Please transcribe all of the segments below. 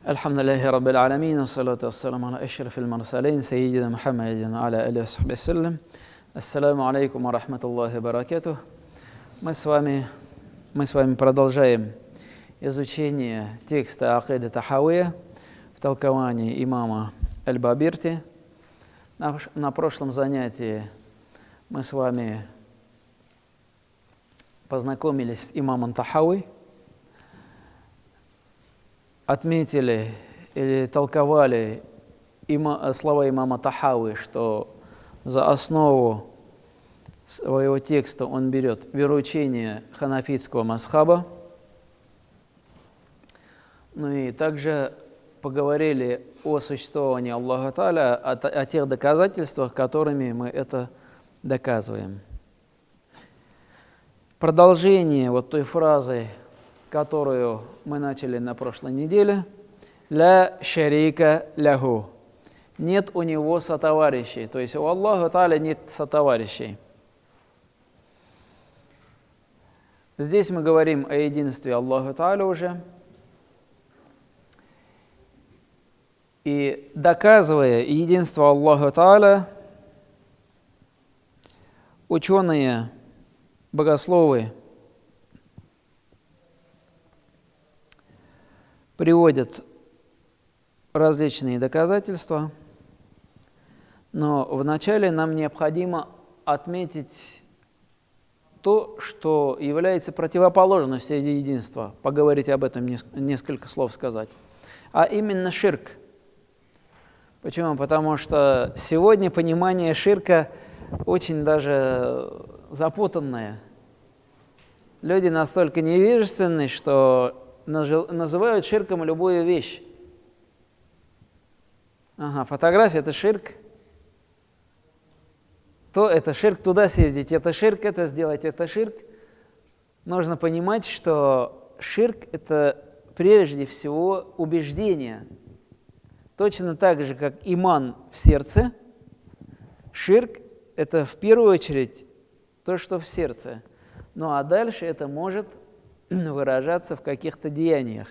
Альхамдулиллахи Раббил Аламин, ассалату ассаламу аля ашрафил мурсалин, сайидина Мухаммадин, аля алейхи вассахби саллям. Ассаламу алейкум ва рахматуллахи ва баракатух. Мы с вами продолжаем изучение текста Акида Тахавия в толковании имама Аль-Бабирти. На прошлом занятии мы с вами познакомились с имамом Тахави, отметили или толковали слова имама Тахави, что за основу своего текста он берет вероучение ханафитского мазхаба. Ну и также поговорили о существовании Аллаха Тааля, о тех доказательствах, которыми мы это доказываем. Продолжение вот той фразы, которую мы начали на прошлой неделе. «Ля шарика лягу». Нет у него сотоварищей. То есть у Аллаха Тааля нет сотоварищей. Здесь мы говорим о единстве Аллаха Тааля уже. И доказывая единство Аллаха Тааля, ученые, богословы приводят различные доказательства, но вначале нам необходимо отметить то, что является противоположностью единства, поговорить об этом, несколько слов сказать, а именно ширк. Почему? Потому что сегодня понимание ширка очень даже запутанное. Люди настолько невежественны, что называют ширком любую вещь. Фотография – это ширк. То это ширк, туда съездить – это ширк, это сделать – это ширк. Нужно понимать, что ширк – это прежде всего убеждение. Точно так же, как иман в сердце, ширк – это в первую очередь то, что в сердце. Ну а дальше это может выражаться в каких-то деяниях.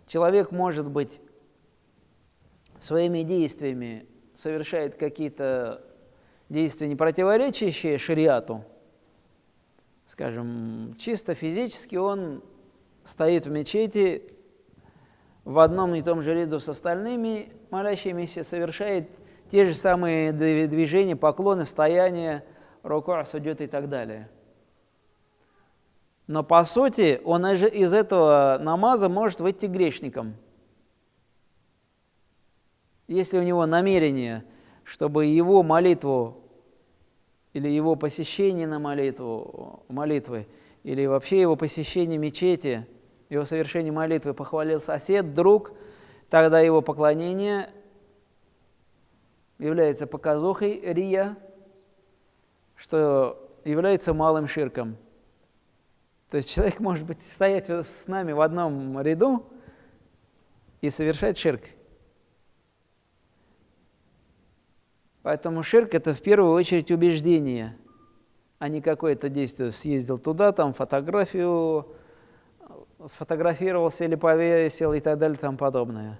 Человек, может быть, своими действиями совершает какие-то действия, не противоречащие шариату. Скажем, чисто физически он стоит в мечети в одном и том же ряду с остальными молящимися, совершает те же самые движения, поклоны, стояния, руку', суджуд и так далее. Но по сути он из этого намаза может выйти грешником. Если у него намерение, чтобы его молитву или его посещение на молитвы, или вообще его посещение мечети, его совершение молитвы похвалил сосед, друг, тогда его поклонение является показухой рия, что является малым ширком. То есть человек может быть стоять с нами в одном ряду и совершать ширк. Поэтому ширк – это в первую очередь убеждение, а не какое-то действие. Съездил туда, там фотографию сфотографировался или повесил и так далее и тому подобное.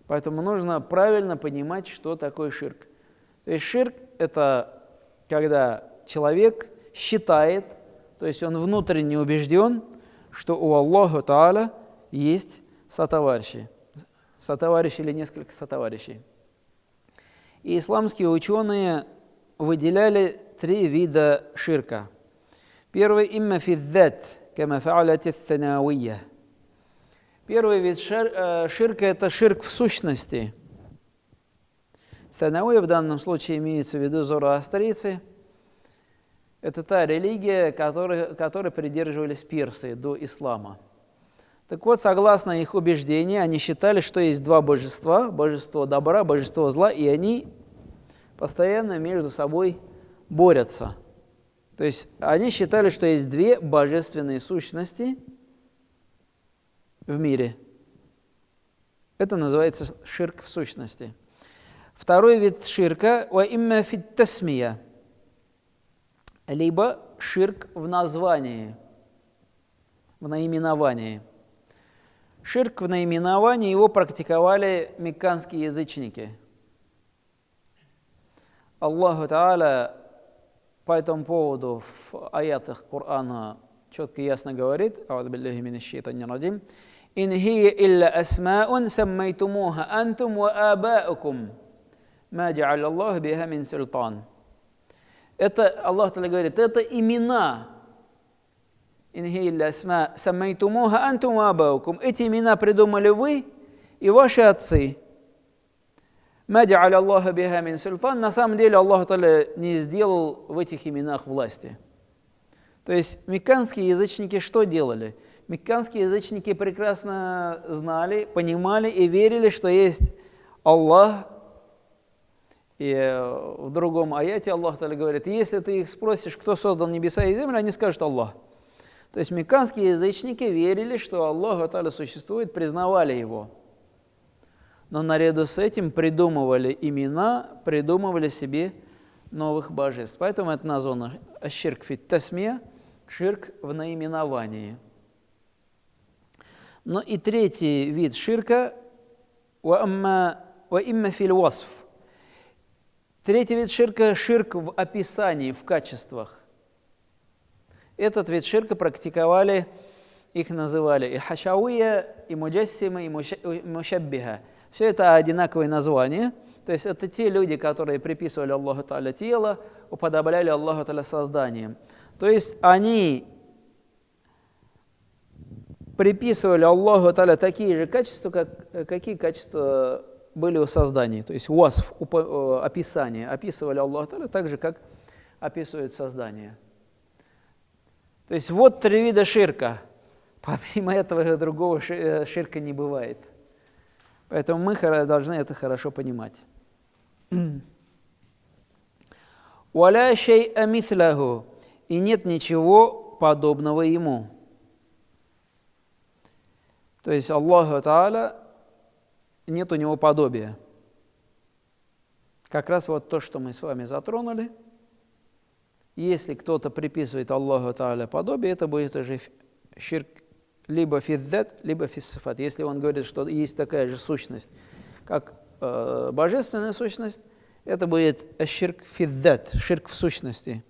Поэтому нужно правильно понимать, что такое ширк. То есть ширк – это когда человек считает, то есть он внутренне убежден, что у Аллаха Тааля есть сотоварищи или несколько сотоварищей. И исламские ученые выделяли 3 вида ширка. Первый – имма фиддат, кама фа'алят ас-санавия. Первый вид ширка – это ширк в сущности. Санавия в данном случае имеется в виду зороастрийцы. Это та религия, которой придерживались персы до ислама. Так вот, согласно их убеждению, они считали, что есть 2 божества, божество добра, божество зла, и они постоянно между собой борются. То есть они считали, что есть 2 божественные сущности в мире. Это называется ширк в сущности. Второй вид ширка – ва имма фит тасмия, либо ширк в названии, в наименовании. Ширк в наименовании его практиковали мекканские язычники. Аллаху Та'аля по этому поводу в аятах Корана четко и ясно говорит: «А'удhu биллахи минаш шайтанир раджим. Ин хия илля асмаун саммайтумуха антум ва абаукум ма джа'аля Аллаху биха мин султан». Это, Аллах Та'аля говорит, это имена. Ин хия илля асма саммайтумуха антум ва абаукум. Эти имена придумали вы и ваши отцы. Ма джа'аля Аллаху биха мин султан. На самом деле Аллах Та'аля не сделал в этих именах власти. То есть мекканские язычники что делали? Мекканские язычники прекрасно знали, понимали и верили, что есть Аллах. И в другом аяте Аллах Та'аля говорит: если ты их спросишь, кто создал небеса и землю, они скажут Аллах. То есть мекканские язычники верили, что Аллах Та'аля существует, признавали его. Но наряду с этим придумывали имена, придумывали себе новых божеств. Поэтому это названо ширк фит тасмия, ширк в наименовании. Но и третий вид ширка ва имма фил васф. Третий вид ширка – ширк в описании, в качествах. Этот вид ширка практиковали, их называли и хашауия, и муджассима, и мушаббиха. Все это одинаковые названия. То есть это те люди, которые приписывали Аллаху Та'аля тело, уподобляли Аллаху Та'аля созданием. То есть они приписывали Аллаху Та'аля такие же качества, какие качества были у создания. То есть васф, описание. Описывали Аллаху Та'аля так же, как описывают создание. То есть вот три вида ширка. Помимо этого другого ширка не бывает. Поэтому мы должны это хорошо понимать. «Валя шей'a мислаху» – и нет ничего подобного ему. То есть Аллаху Та'аля нет у него подобия. Как раз вот то, что мы с вами затронули. Если кто-то приписывает Аллаху Та'аля подобие, это будет уже ширк либо фиддат, либо фиссифат. Если он говорит, что есть такая же сущность, как божественная сущность, это будет ширк фиддат, ширк в сущности.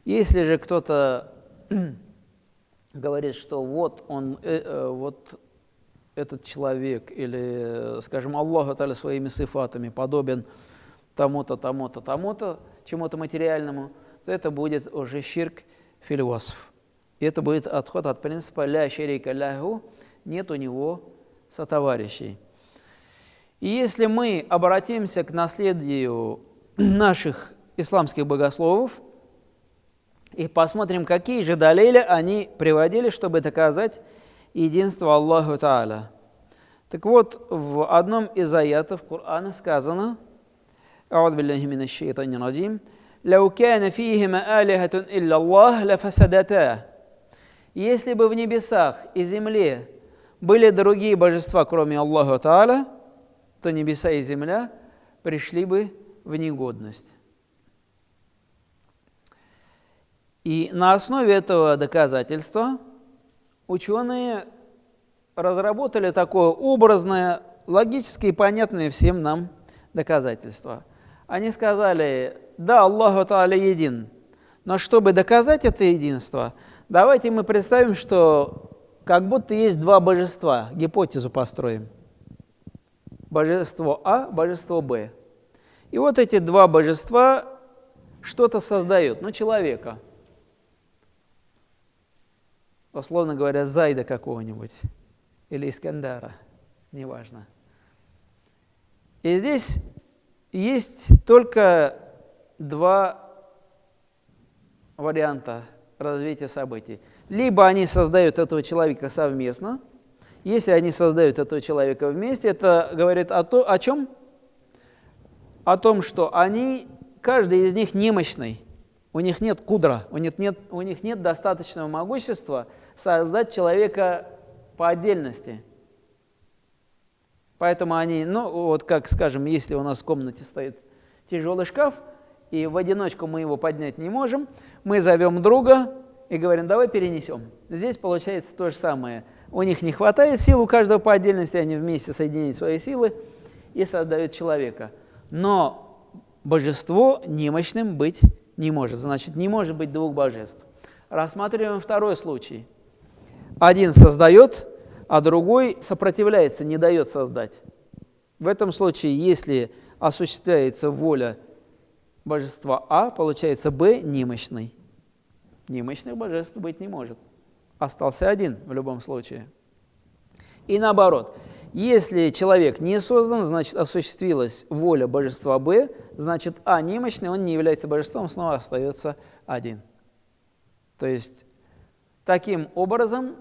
Если же кто-то говорит, что вот он, вот этот человек, или, скажем, Аллаху Та'аля своими сифатами подобен тому-то, тому-то, тому-то, чему-то материальному, то это будет уже ширк фил васф. И это будет отход от принципа «ля шарика ляху», нет у него сотоварищей. И если мы обратимся к наследию наших исламских богословов и посмотрим, какие же далили они приводили, чтобы доказать единство Аллаху Та'аля. Так вот, в одном из аятов Корана сказано: «А'удhu биллахи минаш шайтанир раджим. Лау кана фихима алихатун илля Аллах лафасадата». Если бы в небесах и земле были другие божества, кроме Аллаха Та'аля, то небеса и земля пришли бы в негодность. И на основе этого доказательства ученые разработали такое образное, логически понятное всем нам доказательство. Они сказали: да, Аллаху Та'аля един, но чтобы доказать это единство, давайте мы представим, что как будто есть два божества, гипотезу построим. Божество А, божество Б. И вот эти два божества что-то создают, человека. Условно говоря, Зайда какого-нибудь или Искандара, неважно. И здесь есть только два варианта развития событий. Либо они создают этого человека совместно. Если они создают этого человека вместе, это говорит о чем? О том, что каждый из них немощный. У них нет кудра, у них нет достаточного могущества создать человека по отдельности. Поэтому они, как скажем, если у нас в комнате стоит тяжелый шкаф, и в одиночку мы его поднять не можем, мы зовем друга и говорим: давай перенесем. Здесь получается то же самое. у них не хватает сил, у каждого по отдельности, они вместе соединяют свои силы и создают человека. Но божество немощным быть не может. Значит, не может быть двух божеств. Рассматриваем второй случай. Один создает, а другой сопротивляется, не дает создать. В этом случае, если осуществляется воля божества А, получается Б немощный. Немощных божеств быть не может. Остался один в любом случае. И наоборот, если человек не создан, значит осуществилась воля божества Б, значит А немощный, он не является божеством, снова остается один. То есть таким образом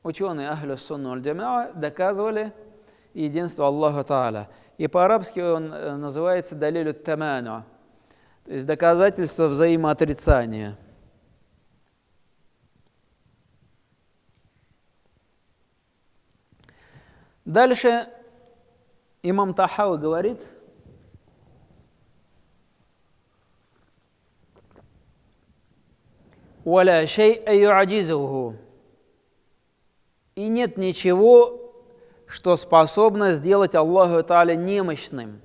ученые Ахлю Сунна валь Джамаа доказывали единство Аллаха Тааля. И по-арабски он называется далилю таману, то есть доказательство взаимоотрицания. Дальше имам Тахави говорит: «Валя шей'а ю'аджизуху». И нет ничего, что способно сделать Аллаху Тааля немощным.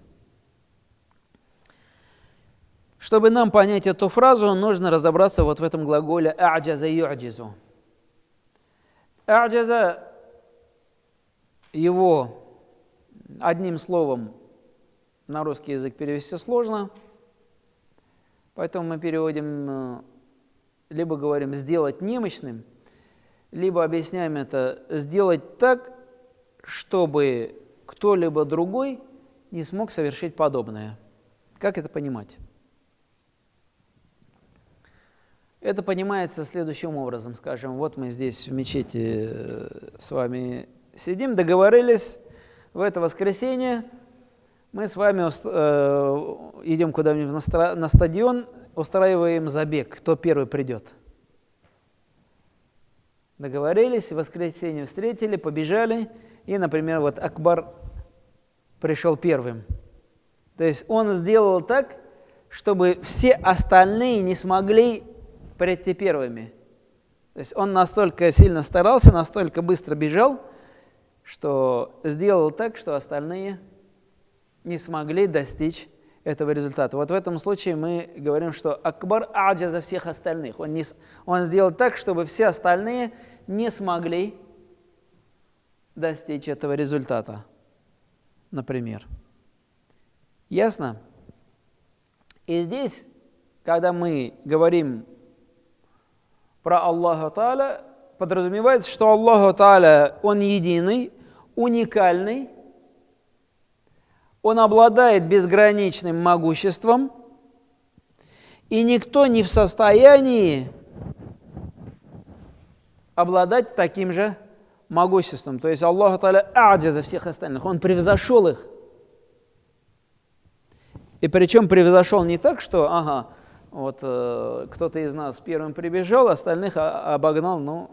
Чтобы нам понять эту фразу, нужно разобраться вот в этом глаголе «а'джаза ю'аджизу». «А'джаза» его одним словом на русский язык перевести сложно, поэтому мы переводим, либо говорим «сделать немощным», либо объясняем это «сделать так, чтобы кто-либо другой не смог совершить подобное». Как это понимать? Это понимается следующим образом. Скажем, вот мы здесь в мечети с вами сидим, договорились в это воскресенье, мы с вами идем куда-нибудь на стадион, устраиваем забег, кто первый придет. Договорились, в воскресенье встретили, побежали, и, например, вот Акбар пришел первым. То есть он сделал так, чтобы все остальные не смогли прийти первыми. То есть он настолько сильно старался, настолько быстро бежал, что сделал так, что остальные не смогли достичь этого результата. Вот в этом случае мы говорим, что Акбар а'джаза всех остальных. Он сделал так, чтобы все остальные не смогли достичь этого результата, например. Ясно? И здесь, когда мы говорим про Аллаха Тааля, подразумевается, что Аллах Тааля, Он единый, уникальный, Он обладает безграничным могуществом, и никто не в состоянии обладать таким же могуществом. То есть Аллах Тааля а'джаза всех остальных, Он превзошел их. И причем превзошел не так, что, вот кто-то из нас первым прибежал, остальных обогнал,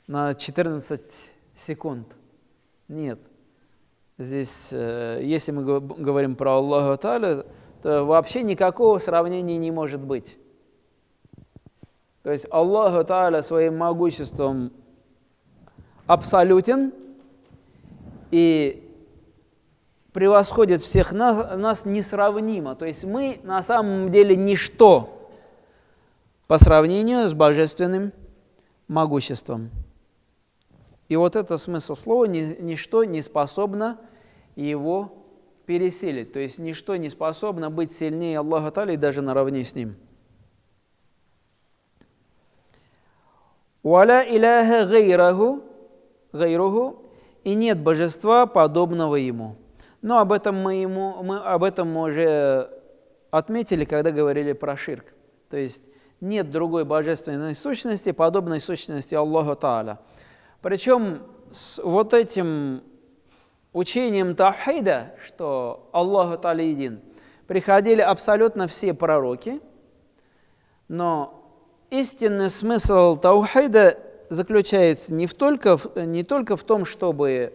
на 14 секунд. Нет. Здесь, если мы говорим про Аллаха Тааля, то вообще никакого сравнения не может быть. То есть Аллах Тааля своим могуществом абсолютен и превосходит всех нас несравнимо. То есть мы на самом деле ничто по сравнению с божественным могуществом. И вот это смысл слова: ничто не способно его пересилить. То есть ничто не способно быть сильнее Аллаха Тааля и даже наравне с Ним. «Валя иляха гайруху» и нет божества, подобного Ему. Но об этом мы уже отметили, когда говорили про ширк. То есть нет другой божественной сущности, подобной сущности Аллаха Тааля. Причем с вот этим учением таухида, что Аллах Тааля един, приходили абсолютно все пророки, но истинный смысл таухида заключается не только в том, чтобы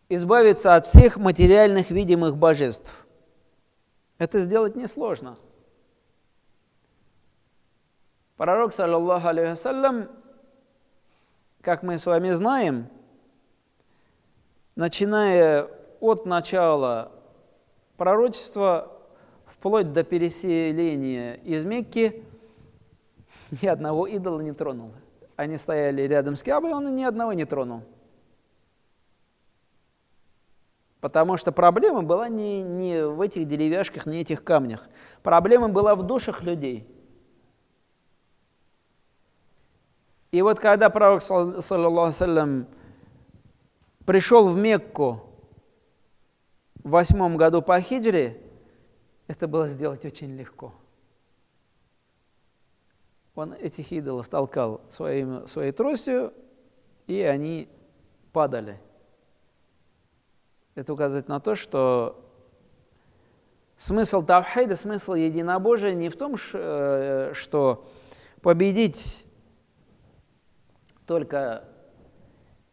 избавиться от всех материальных видимых божеств. Это сделать несложно. Пророк, саллаллаху алейхи вассалям, как мы с вами знаем, начиная от начала пророчества вплоть до переселения из Мекки, ни одного идола не тронул. Они стояли рядом с Каабой, он ни одного не тронул. Потому что проблема была не в этих деревяшках, не в этих камнях. Проблема была в душах людей. И вот когда пророк, саллаллаху алейхи вассалям, пришел в Мекку в 8 году по хиджре, это было сделать очень легко. Он этих идолов толкал своей тростью, и они падали. Это указывает на то, что смысл тавхида, смысл единобожия не в том, что победить только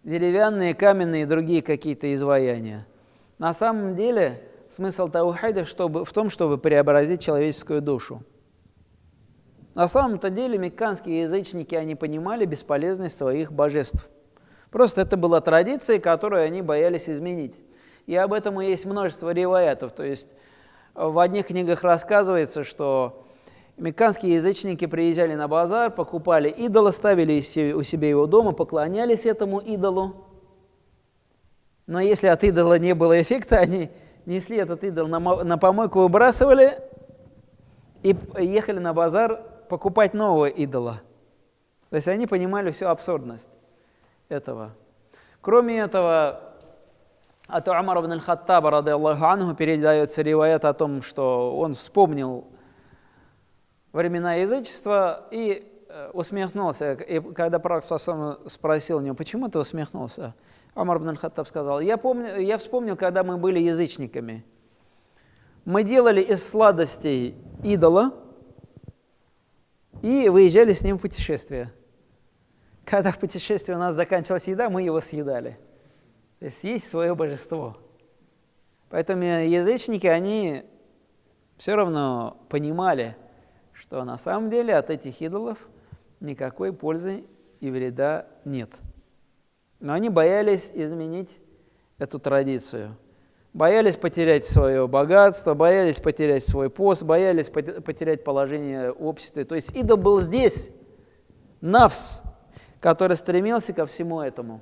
деревянные, каменные и другие какие-то изваяния. На самом деле смысл тавхида в том, чтобы преобразить человеческую душу. На самом-то деле мекканские язычники, они понимали бесполезность своих божеств. Просто это была традиция, которую они боялись изменить. И об этом и есть множество риваятов. То есть в одних книгах рассказывается, что мекканские язычники приезжали на базар, покупали идола, ставили у себя его дома, поклонялись этому идолу. Но если от идола не было эффекта, они несли этот идол на помойку, выбрасывали и ехали на базар покупать нового идола. То есть они понимали всю абсурдность этого. Кроме этого, от Умара ибн аль-Хаттаба, рады Аллаху анху, передается риваят о том, что он вспомнил времена язычества и усмехнулся. И когда пророк спросил у него, почему ты усмехнулся, Умар ибн аль-Хаттаб сказал, я вспомнил, когда мы были язычниками. Мы делали из сладостей идола и выезжали с ним в путешествие. Когда в путешествии у нас заканчивалась еда, мы его съедали. То есть есть свое божество. Поэтому язычники, они все равно понимали, что на самом деле от этих идолов никакой пользы и вреда нет. Но они боялись изменить эту традицию. Боялись потерять свое богатство, боялись потерять свой пост, боялись потерять положение в обществе. То есть идол был здесь, нафс, который стремился ко всему этому.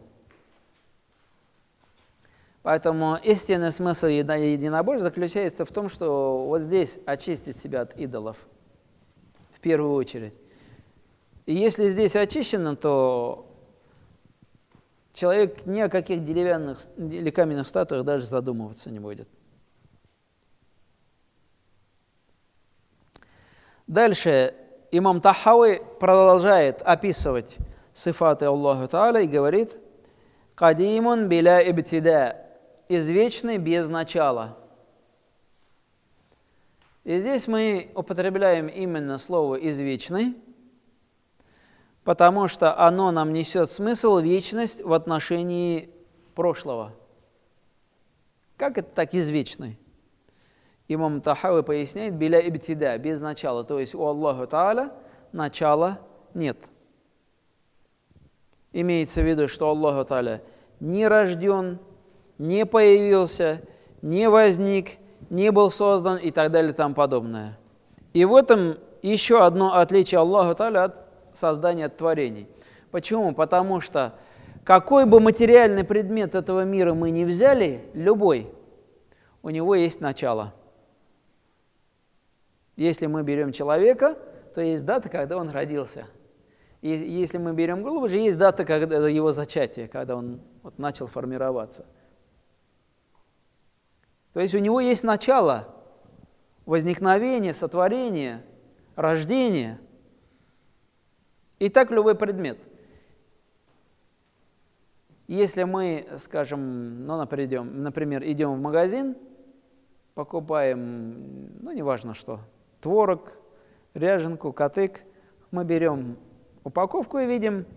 Поэтому истинный смысл единобожия заключается в том, что вот здесь очистить себя от идолов в первую очередь. И если здесь очищено, то человек ни о каких деревянных или каменных статуях даже задумываться не будет. Дальше имам Тахауи продолжает описывать сифаты Аллаха Та'аля и говорит: «Кадимун биля ибтида» – извечный без начала. И здесь мы употребляем именно слово «извечный», потому что оно нам несет смысл вечность в отношении прошлого. Как это так извечный? Имам Тахауи поясняет: «Биля ибтида» – без начала, то есть у Аллаха Та'аля начала нет. Имеется в виду, что Аллах Та'аля не рожден, не появился, не возник, не был создан и так далее и тому подобное. И в этом еще одно отличие Аллаха Та'аля от создания, от творений. Почему? Потому что какой бы материальный предмет этого мира мы ни взяли, любой, у него есть начало. Если мы берем человека, то есть дата, когда он родился. И если мы берем глубже, есть дата когда его зачатия, когда он начал формироваться. То есть у него есть начало возникновения, сотворения, рождения. И так любой предмет. Если мы, скажем, например, идем в магазин, покупаем, неважно что, творог, ряженку, катык, мы берем упаковку и видим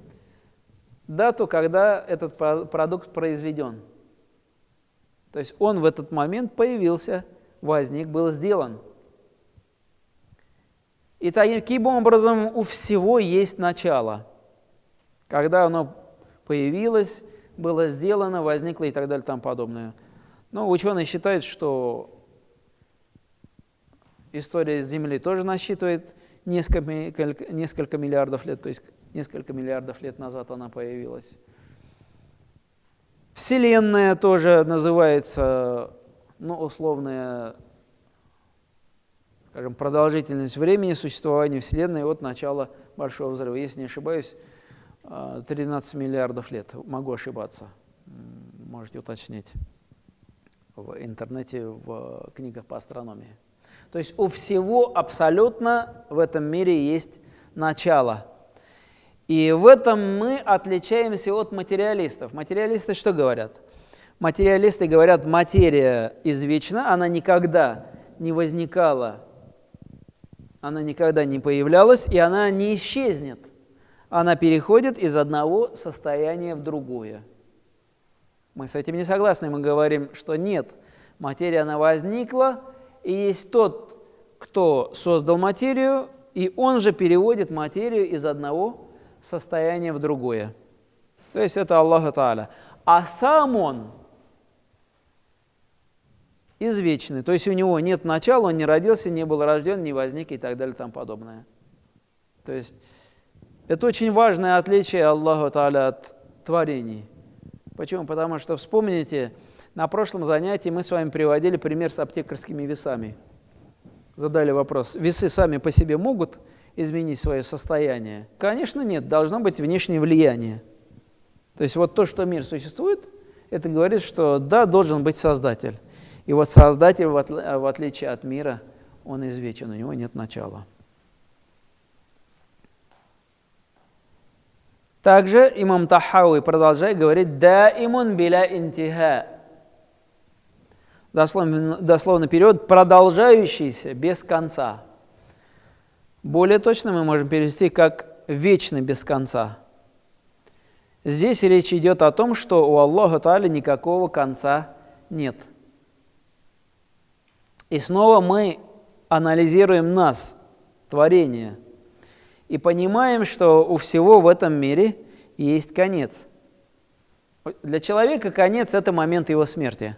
дату, когда этот продукт произведен. То есть он в этот момент появился, возник, был сделан. И таким образом у всего есть начало. Когда оно появилось, было сделано, возникло и так далее и тому подобное. Но ученые считают, что история Земли тоже насчитывает несколько миллиардов лет, то есть несколько миллиардов лет назад она появилась. Вселенная тоже называется, условная, скажем, продолжительность времени существования Вселенной от начала Большого взрыва. Если не ошибаюсь, 13 миллиардов лет. Могу ошибаться. Можете уточнить в интернете, в книгах по астрономии. То есть у всего абсолютно в этом мире есть начало. И в этом мы отличаемся от материалистов. Материалисты что говорят? Материалисты говорят, материя извечна, она никогда не возникала, она никогда не появлялась, и она не исчезнет. Она переходит из одного состояния в другое. Мы с этим не согласны, мы говорим, что нет, материя, она возникла, и есть тот, кто создал материю, и он же переводит материю из одного состояния в другое. То есть это Аллах Тааля. А сам он извечный, то есть у него нет начала, он не родился, не был рожден, не возник и так далее и тому подобное. То есть это очень важное отличие Аллаха Тааля от творений. Почему? Потому что, вспомните, на прошлом занятии мы с вами приводили пример с аптекарскими весами. Задали вопрос, весы сами по себе могут изменить свое состояние? Конечно, нет, должно быть внешнее влияние. То есть вот то, что мир существует, это говорит, что да, должен быть Создатель. И вот Создатель, в отличие от мира, он извечен, у него нет начала. Также имам Тахауи продолжает говорить «даимун биля интиха». Дословно перевод «продолжающийся без конца». Более точно мы можем перевести как «вечный без конца». Здесь речь идет о том, что у Аллаха Тааля никакого конца нет. И снова мы анализируем нас, творение, и понимаем, что у всего в этом мире есть конец. Для человека конец – это момент его смерти.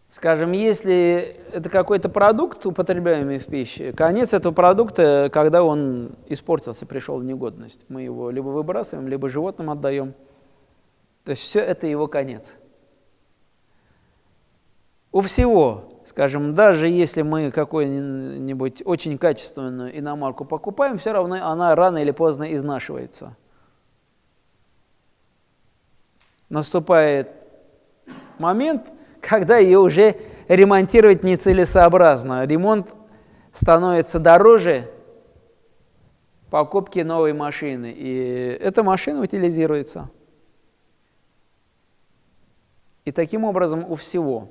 Скажем, если это какой-то продукт, употребляемый в пище, конец этого продукта, когда он испортился, пришел в негодность. Мы его либо выбрасываем, либо животным отдаем. То есть все это его конец. У всего, скажем, даже если мы какую-нибудь очень качественную иномарку покупаем, все равно она рано или поздно изнашивается. Наступает момент, когда ее уже ремонтировать нецелесообразно. Ремонт становится дороже покупки новой машины, и эта машина утилизируется. И таким образом у всего.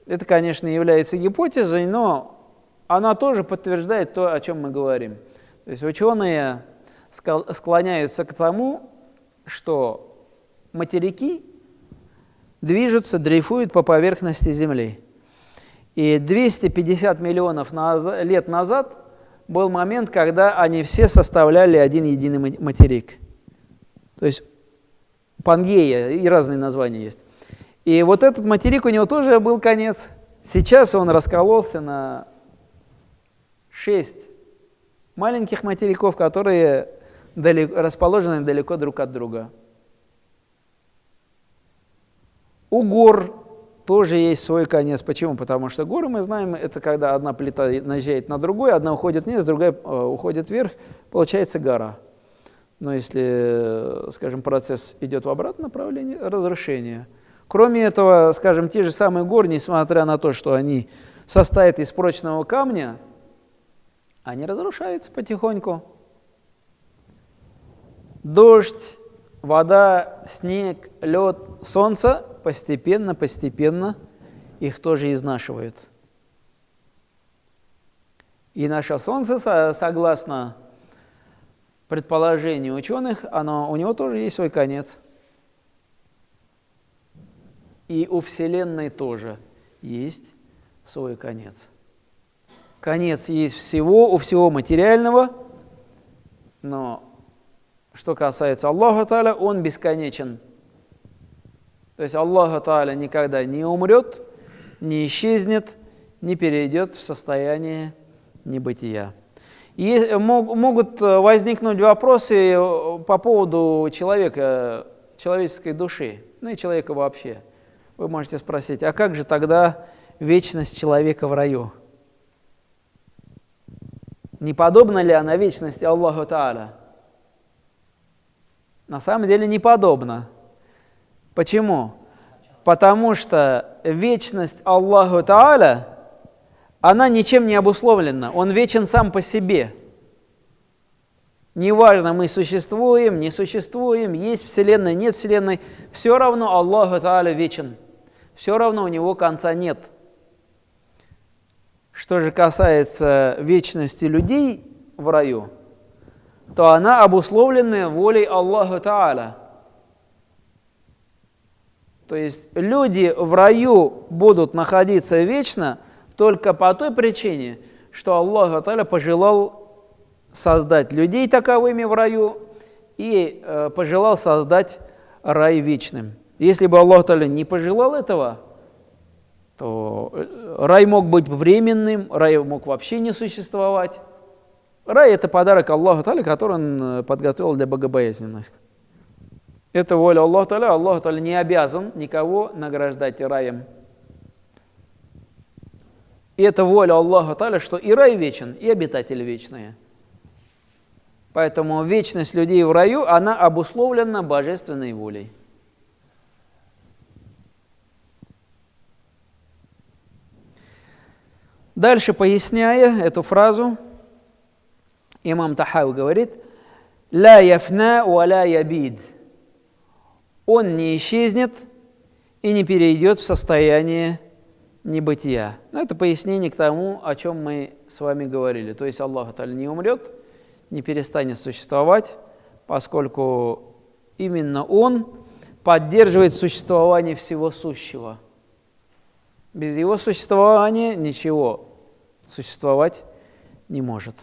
Это, конечно, является гипотезой, но она тоже подтверждает то, о чем мы говорим. То есть ученые склоняются к тому, что материки движутся, дрейфуют по поверхности Земли. И 250 миллионов лет назад был момент, когда они все составляли один единый материк. То есть Пангея, и разные названия есть. И вот этот материк, у него тоже был конец. Сейчас он раскололся на 6 маленьких материков, которые расположены далеко друг от друга. У гор тоже есть свой конец. Почему? Потому что горы, мы знаем, это когда одна плита наезжает на другую, одна уходит вниз, другая уходит вверх, получается гора. Но если, скажем, процесс идет в обратном направлении, разрушение. Кроме этого, скажем, те же самые горы, несмотря на то, что они состоят из прочного камня, они разрушаются потихоньку. Дождь, вода, снег, лед, солнце постепенно их тоже изнашивают. И наше солнце, согласно предположению ученых, у него тоже есть свой конец. И у Вселенной тоже есть свой конец. Конец есть у всего материального, но что касается Аллаха Тааля, Он бесконечен. То есть Аллах Тааля никогда не умрет, не исчезнет, не перейдет в состояние небытия. И могут возникнуть вопросы по поводу человека, человеческой души, ну и человека вообще. Вы можете спросить, а как же тогда вечность человека в раю? Не подобна ли она вечности Аллаху Тааля? На самом деле не подобна. Почему? Потому что вечность Аллаху Тааля, она ничем не обусловлена, Он вечен сам по себе. Неважно, мы существуем, не существуем, есть Вселенная, нет Вселенной, все равно Аллаху Тааля вечен, все равно у Него конца нет. Что же касается вечности людей в раю, то она обусловлена волей Аллаха Тааля. То есть люди в раю будут находиться вечно только по той причине, что Аллах Тааля пожелал создать людей таковыми в раю и пожелал создать рай вечным. Если бы Аллах Тааля не пожелал этого, то рай мог быть временным, рай мог вообще не существовать. Рай – это подарок Аллаху Тааля, который Он подготовил для богобоязненных. Это воля Аллаха Тааля. Аллах Тааля не обязан никого награждать раем. И это воля Аллаха Тааля, что и рай вечен, и обитатели вечные. Поэтому вечность людей в раю, она обусловлена божественной волей. Дальше, поясняя эту фразу, имам Тахави говорит: «Ла яфна ва ла ябид». Он не исчезнет и не перейдет в состояние небытия. Это пояснение к тому, о чем мы с вами говорили. То есть Аллах Тааля не умрет, не перестанет существовать, поскольку именно Он поддерживает существование всего сущего. Без Его существования ничего существовать не может.